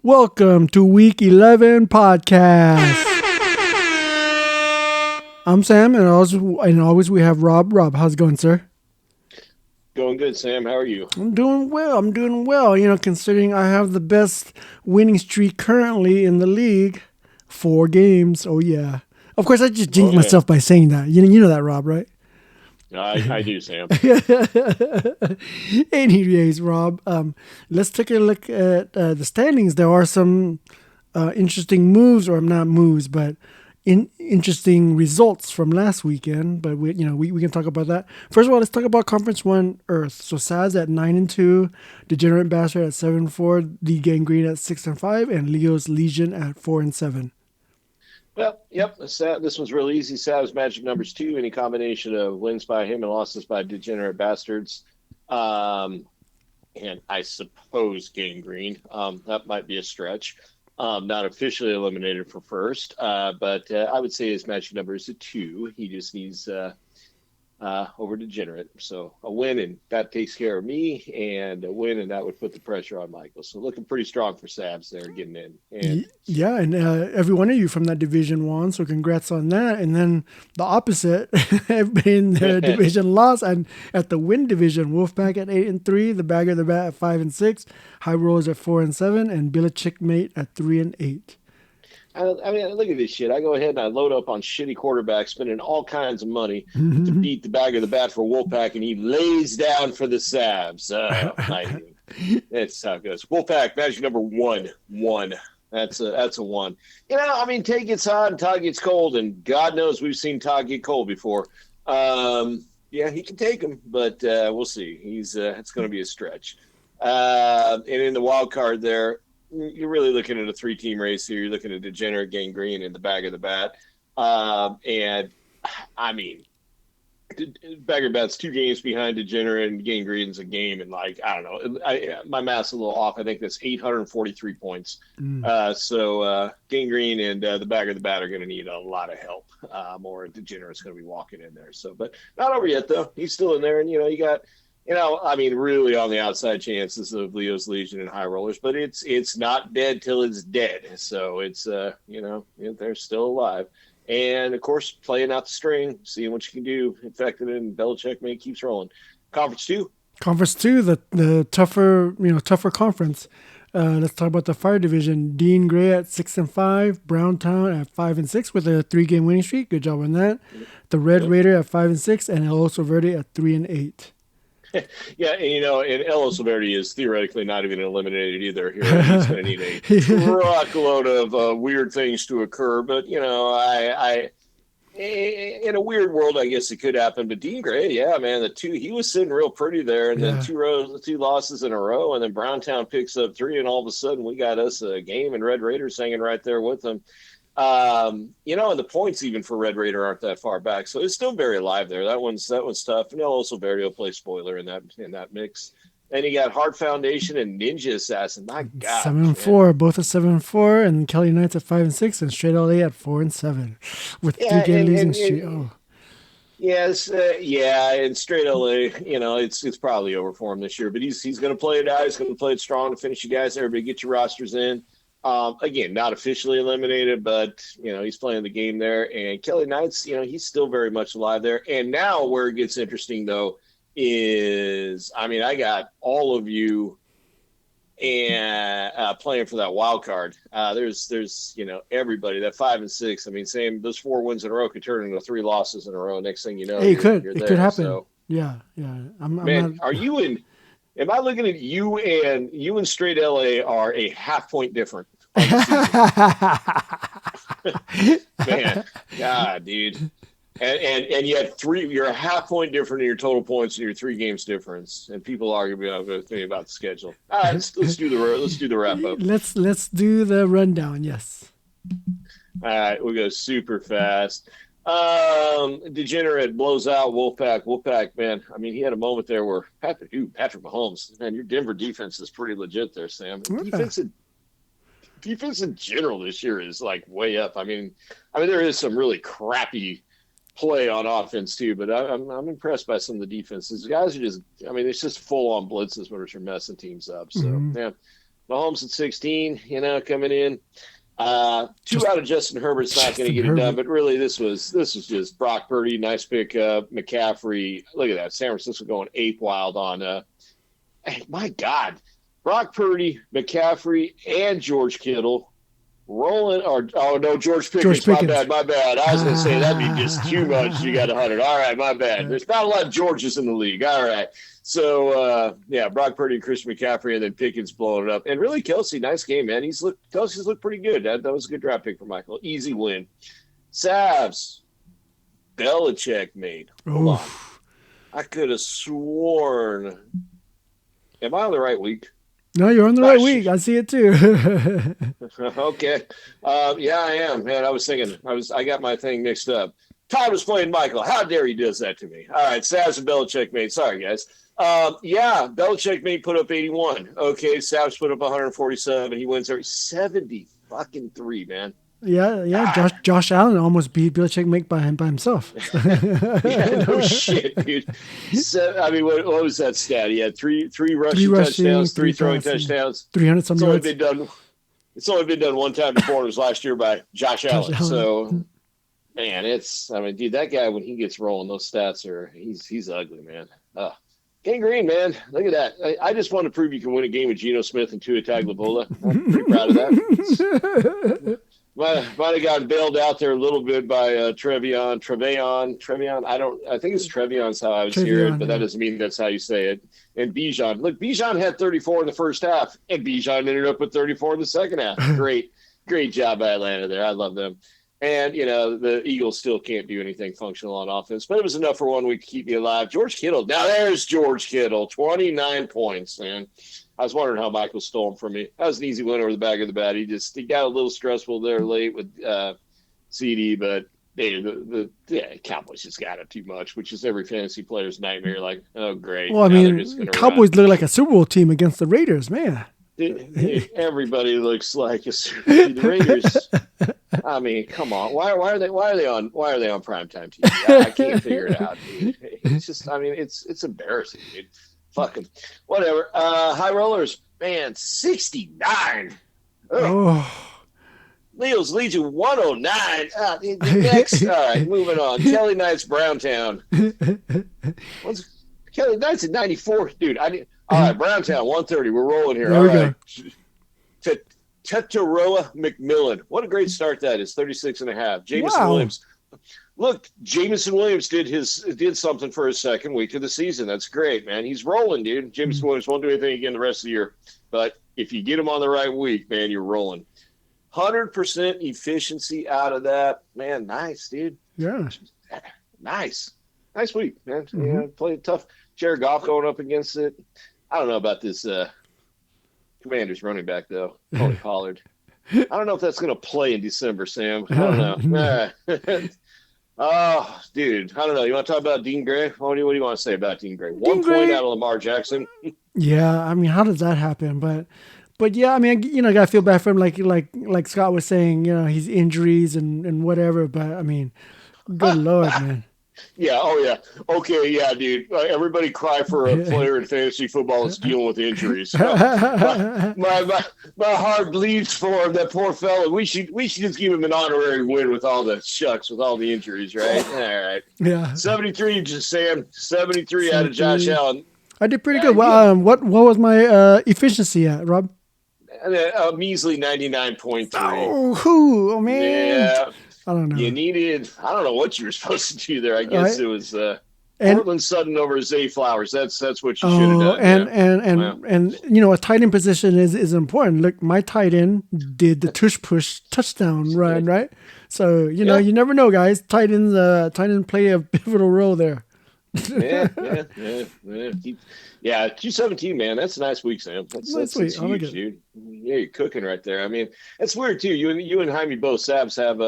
Welcome to Week 11 podcast. I'm Sam, and always we have Rob. Rob, how's it going, sir? Going good, Sam. How are you? I'm doing well. I'm doing well. Considering I have the best winning streak currently in the league, 4 games. Oh yeah. Of course, I just Oh jinxed yeah, myself by saying that. You know that, Rob, right? I do, Sam. Anyways, Rob, let's take a look at the standings. There are some interesting moves, or not moves, but interesting results from last weekend. But we can talk about that. First of all, let's talk about Conference One Earth. So Saz at 9-2, Degenerate Bastard at 7-4, The Gangrene at 6-5, and Leo's Legion at 4-7. Well, yep. This one's real easy. Sav's magic numbers 2. Any combination of wins by him and losses by degenerate bastards. And I suppose Gangrene. That might be a stretch. Not officially eliminated for first, but I would say his magic number is a 2. He just needs over degenerate. So a win, and that takes care of me, and a win, and that would put the pressure on Michael. So looking pretty strong for Sabs there getting in. And Yeah, and every one of you from that division won, so congrats on that. And then the opposite, everybody in the division lost, and at the win division, Wolfpack at 8-3, the Bagger the Bat at 5-6, High Rollers at 4-7, and Bill Chickmate at 3-8. I mean, look at this shit. I go ahead and I load up on shitty quarterbacks, spending all kinds of money to beat the bag of the bat for Wolfpack, and he lays down for the Sabs. That's how it goes. Wolfpack, magic number 1. That's a 1. I mean, Tay gets hot and Todd gets cold, and God knows we've seen Todd get cold before. Yeah, he can take him, but we'll see. It's going to be a stretch. And in the wild card there, you're really looking at a 3-team race here. You're looking at Degenerate, Gangrene, and the bag of the bat. And I mean, bag of the bat's 2 games behind Degenerate, and Gangrene's a game. And I don't know, my math's a little off. I think that's 843 points. So Gangrene and the bag of the bat are going to need a lot of help. Or Degenerate's going to be walking in there. So, but not over yet though. He's still in there, and you got. I mean, really on the outside chances of Leo's Legion and High Rollers, but it's not dead till it's dead. So it's, they're still alive. And, of course, playing out the string, seeing what you can do, infected and Belichick mate keeps rolling. Conference 2. Conference 2, the tougher conference. Let's talk about the Fire Division. Dean Gray at 6-5, Browntown at 5-6 with a 3-game winning streak. Good job on that. The Red Raider at 5-6, and El Oso Verde at 3-8. Yeah, and El Oso Verde is theoretically not even eliminated either. Here, he's going to need a truckload of weird things to occur. But I in a weird world, I guess it could happen. But Dean Gray, yeah, man, he was sitting real pretty there, and then 2 losses in a row, and then Browntown picks up 3, and all of a sudden we got us a game, and Red Raiders hanging right there with them. And the points even for Red Raider aren't that far back, so it's still very alive there. That one's tough. And also Verde will play spoiler in that mix. And you got Hard Foundation and Ninja Assassin. My God, 7-4, both at 7-4, and Kelly Knights at 5-6, and Straight LA at 4-7, with 3-game losing streak. Oh. Yes, and Straight LA, it's probably over for him this year, but he's going to play it out. He's going to play it strong to finish you guys. Everybody get your rosters in. Again, not officially eliminated, but, he's playing the game there. And Kelly Knights, he's still very much alive there. And now where it gets interesting, though, is, I mean, I got all of you and playing for that wild card. There's everybody, that 5-6. I mean, same, those 4 wins in a row could turn into 3 losses in a row. Next thing you know, it could happen. So, yeah. Are you in? Am I looking at you and Straight LA are a half point different? Man, God, dude. And you had 3, you're a half point different in your total points and your 3 games difference. And people argue with me about the schedule. All right, let's do the wrap up. Let's do the rundown, yes. All right, we'll go super fast. Degenerate blows out Wolfpack. Wolfpack, man, I mean, he had a moment there where Patrick Mahomes, man, your Denver defense is pretty legit there, Sam. Defense in general this year is way up. I mean, there is some really crappy play on offense too, but I'm impressed by some of the defenses. The guys are just, it's just full on blitzes which are messing teams up. So yeah, Mahomes at 16, coming in. Two Just out of Justin Herbert's not going to Justin get it done, Herbert. but really this was just Brock Purdy, nice pickup. McCaffrey, look at that, San Francisco going ape wild on. My God, Brock Purdy, McCaffrey, and George Kittle rolling. Or oh no, George George Pickens, my Pickens. bad, my bad. I was going to say that'd be just too much. You got 100. All right, my bad. There's not a lot of Georges in the league. All right. So yeah, Brock Purdy and Christian McCaffrey, and then Pickens blowing it up. And really, Kelsey, nice game, man. Kelsey's looked pretty good. That was a good draft pick for Michael. Easy win. Savs, Belichick made. Hold on, Oof. I could have sworn. Am I on the right week? No, you're on the right Gosh, week. I see it too. okay. Yeah, I am, man. I was thinking. I got my thing mixed up. Todd was playing Michael. How dare he does that to me? All right, Savs and Belichick made. Sorry, guys. Yeah, Belichick made put up 81. Okay, Savs put up 147. He wins every 70 fucking 3, man. Yeah, yeah. God. Josh Allen almost beat Belichick make by himself. Yeah, no shit, dude. So, I mean, what was that stat? He had three Three rushing rushing, touchdowns, three three throwing passing, touchdowns. 300 some It's only yards. been done. It's only been done one time before. It was last year by Josh Josh Allen. Allen. So, man, I mean, dude, that guy when he gets rolling, those stats he's ugly, man. Gang Green, man, look at that. I just want to prove you can win a game with Geno Smith and Tua Tagovailoa. I'm pretty proud of that. Might have gotten bailed out there a little bit by Trevion. I think it's Trevion's how I would hear it, Travion, but that yeah. doesn't mean that's how you say it. And Bijan. Look, Bijan had 34 in the first half, and Bijan ended up with 34 in the second half. Great job by Atlanta there. I love them. And, the Eagles still can't do anything functional on offense, but it was enough for 1 week to keep me alive. George Kittle. Now there's George Kittle, 29 points, man. I was wondering how Michael stole him from me. That was an easy win over the back of the bat. He got a little stressful there late with CD, but the Cowboys just got it too much, which is every fantasy player's nightmare. Like, oh great, Well, I now they're just mean, going to run. Cowboys look like a Super Bowl team against the Raiders, man. Everybody looks like the Raiders. I mean, come on. Why are they on primetime TV? I can't figure it out, dude. It's just, I mean, it's embarrassing, dude. Fucking whatever. High rollers, man, 69. Ugh. Oh. Leo's Legion 109. Next, all right, moving on. Kelly Knights Browntown. What's Kelly Knights at 94, dude? All right, Browntown 130. We're rolling here. There All we right. go. Tetaroa McMillan. What a great start that is. 36 and a half. Jameson Wow. Williams. Look, Jameson Williams did something for his second week of the season. That's great, man. He's rolling, dude. Jameson Williams won't do anything again the rest of the year. But if you get him on the right week, man, you're rolling. 100% efficiency out of that. Man, nice, dude. Yeah. Nice. Nice week, man. Mm-hmm. Yeah, played tough. Jared Goff going up against it. I don't know about this Commanders running back, though. Tony Pollard. I don't know if that's going to play in December, Sam. I don't know. Oh, dude. I don't know. You want to talk about Dean Gray? What do you want to say about Dean Gray? Dean 1 point Gray, out of Lamar Jackson. yeah. I mean, how does that happen? But yeah, I mean, I gotta feel bad for him. Like Scott was saying, he's injuries and whatever. But I mean, good lord, man. Yeah. Oh, yeah. Okay. Yeah, dude. Everybody cry for a player in fantasy football that's dealing with injuries. My heart bleeds for him. That poor fellow. We should just give him an honorary win with all the injuries, right? All right. Yeah. 73, just Sam. 73 out of Josh Allen. I did pretty good. Well, what was my efficiency at, Rob? A measly 99.3. Oh man. Yeah. I don't know. I don't know what you were supposed to do there. I guess it was and Portland Sutton over Zay Flowers. That's what you should have done. And a tight end position is important. Look, my tight end did the tush push touchdown run, right? So you never know, guys. Tight ends play a pivotal role there. Yeah. 217, man. That's a nice week, Sam. That's huge, like dude. Yeah, you're cooking right there. I mean, it's weird too. You and Jaime both Sabs have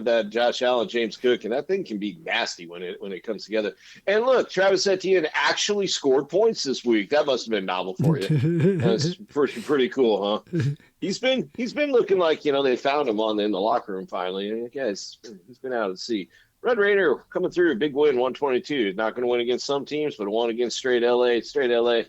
that Josh Allen, James Cook, and that thing can be nasty when it comes together. And look, Travis Etienne actually scored points this week. That must have been novel for you. That's pretty cool, huh? He's been looking like they found him in the locker room finally. Yeah, he's been out at sea. Red Raider coming through a big win, 122. Not going to win against some teams, but won against straight LA. Straight LA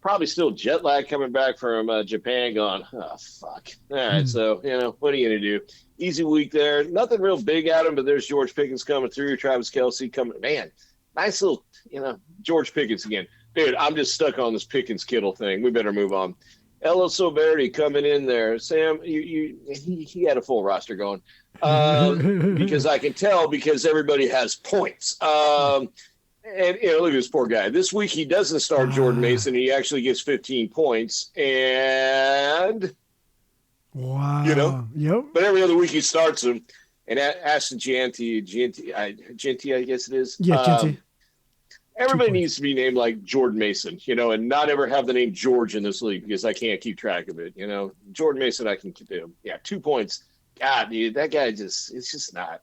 probably still jet lag coming back from Japan. Going, oh fuck. All right, Hmm. so what are you gonna do? Easy week there. Nothing real big at him, but there's George Pickens coming through. Travis Kelsey coming. Man, nice little George Pickens again, dude. I'm just stuck on this Pickens Kittle thing. We better move on. Ellis Soberti coming in there. Sam, he had a full roster going. Because I can tell because everybody has points. And look at this poor guy. This week he doesn't start Jordan Ah, Mason. He actually gets 15 points, and wow. Yep. but every other week he starts him. And Ashton Genty, I guess it is. Yeah, Jinty. Two Everybody points. needs to be named like Jordan Mason, and not ever have the name George in this league because I can't keep track of it. Jordan Mason, I can do. Yeah, 2 points. God, dude, that guy it's just not.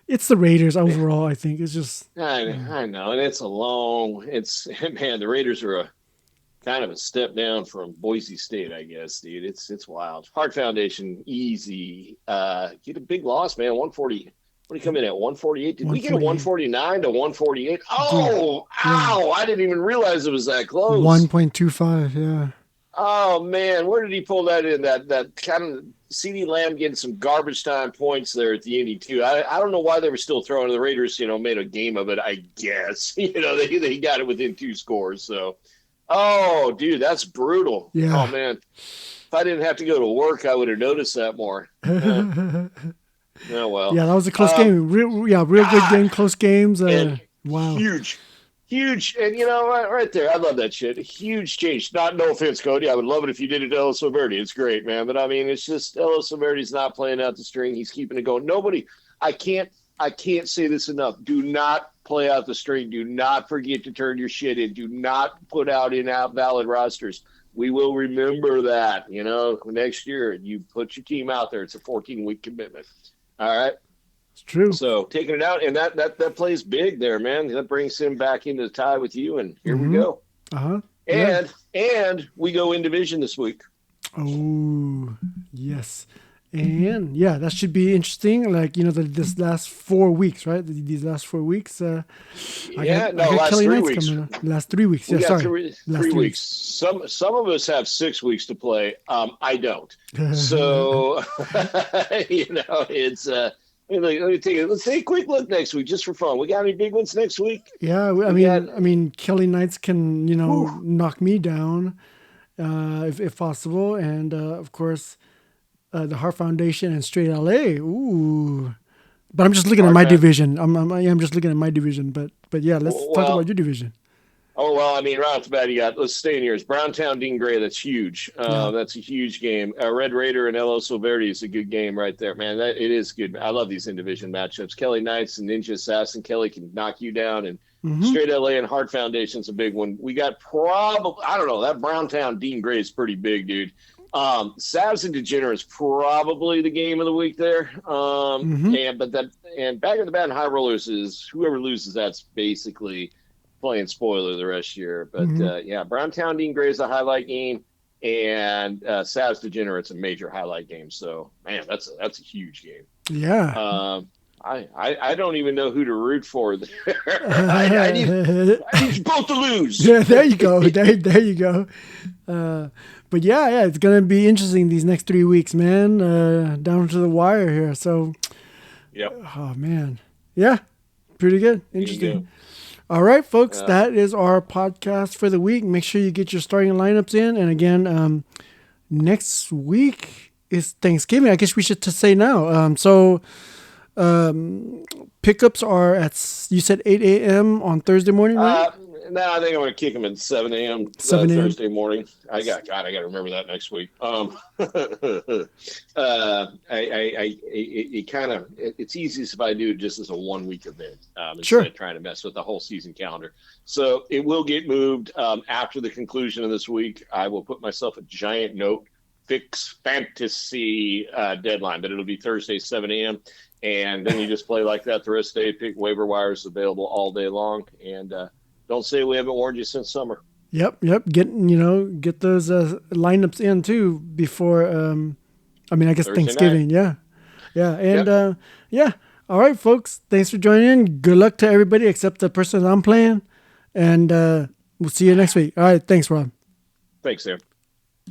It's the Raiders overall. I think it's just. I know, and it's a long. It's man, the Raiders are a kind of a step down from Boise State, I guess, dude. It's wild. Hart Foundation, easy. Get a big loss, man. 140. What do you come in at? 148? Did we get a 148. 149 to 148? Did. Oh, Yeah. ow! I didn't even realize it was that close. 1.25. Yeah. Oh man, where did he pull that in? That kind of CD Lamb getting some garbage time points there at the ending too. I don't know why they were still throwing the Raiders. Made a game of it. I guess they got it within 2 scores. So, oh dude, that's brutal. Oh Yeah. man, if I didn't have to go to work, I would have noticed that more. Oh well. Yeah, that was a close Um, game. Real good God, game, close games. and Wow. huge, huge, and right there, I love that shit. Huge change. No offense, Cody. I would love it if you did it to Ellis Soberti. It's great, man. But I mean, it's just Ellis Soberti's not playing out the string. He's keeping it going. Nobody. I can't. I can't say this enough. Do not play out the string. Do not forget to turn your shit in. Do not put out valid rosters. We will remember that. Next year you put your team out there. It's a 14-week commitment. All right. It's true. So taking it out, and that plays big there, man. That brings him back into the tie with you, and here we Mm-hmm. go. Uh-huh. Yeah. And we go in division this week. Oh, yes. And yeah, that should be interesting. Like, this last 4 weeks, right? These last 4 weeks. Yeah, I no, got last Kelly 3 Knights weeks. coming up. Last 3 weeks. We Yeah, got sorry. three Last three three weeks. weeks. Some of us have 6 weeks to play. I don't. So it's let's take a quick look next week just for fun. We got any big ones next week? Yeah, We got Kelly Knights can, whew, knock me down, if possible, and of course, the Heart Foundation and Straight LA. Ooh, but I'm just looking at hard my fact. division. I'm just looking at my division. But yeah, let's talk about Well, your division. oh, well, I mean, right off the bat, let's stay in here. It's Browntown Dean Gray. That's huge. Yeah. That's a huge game. Red Raider and El Oso Verde is a good game right there, man. It is good. I love these in division matchups. Kelly Knights and Ninja Assassin. Kelly can knock you down, and Mm-hmm. Straight LA and Heart Foundation's a big one. We got probably, I don't know, that Browntown Dean Gray is pretty big, dude. Savs and Degenerates probably the game of the week there. Mm-hmm. And Back of the Bat and High Rollers is whoever loses that's basically playing spoiler the rest of the year. But Mm-hmm. yeah, Browntown Dean Gray is a highlight game, and Savs Degenerates a major highlight game. So man, that's a huge game. Yeah. I don't even know who to root for there. I need both to lose. Yeah, there you go. There you go. But yeah, it's gonna be interesting these next 3 weeks, man. Down to the wire here. So, Yep. oh man, yeah, pretty good, There you go. interesting. All right, folks, Uh, that is our podcast for the week. Make sure you get your starting lineups in. And again, next week is Thanksgiving. I guess we should say now. Pickups are you said 8 a.m. on Thursday morning, right? No, I think I'm going to kick them at 7 a.m. 7 a.m. Thursday morning. I got to remember that next week. It's easiest if I do it just as a 1 week event instead Sure. of trying to mess with the whole season calendar. So it will get moved after the conclusion of this week. I will put myself a giant note, fix fantasy deadline, but it'll be Thursday, 7 a.m. And then you just play like that the rest of the day. Pick waiver wires available all day long, and don't say we haven't warned you since summer. Yep. Get those lineups in too before. I guess Thursday Thanksgiving. Yeah. And Yep. yeah. All right, folks. Thanks for joining in. Good luck to everybody except the person I'm playing, and we'll see you next week. All right. Thanks, Rob. Thanks, Sam.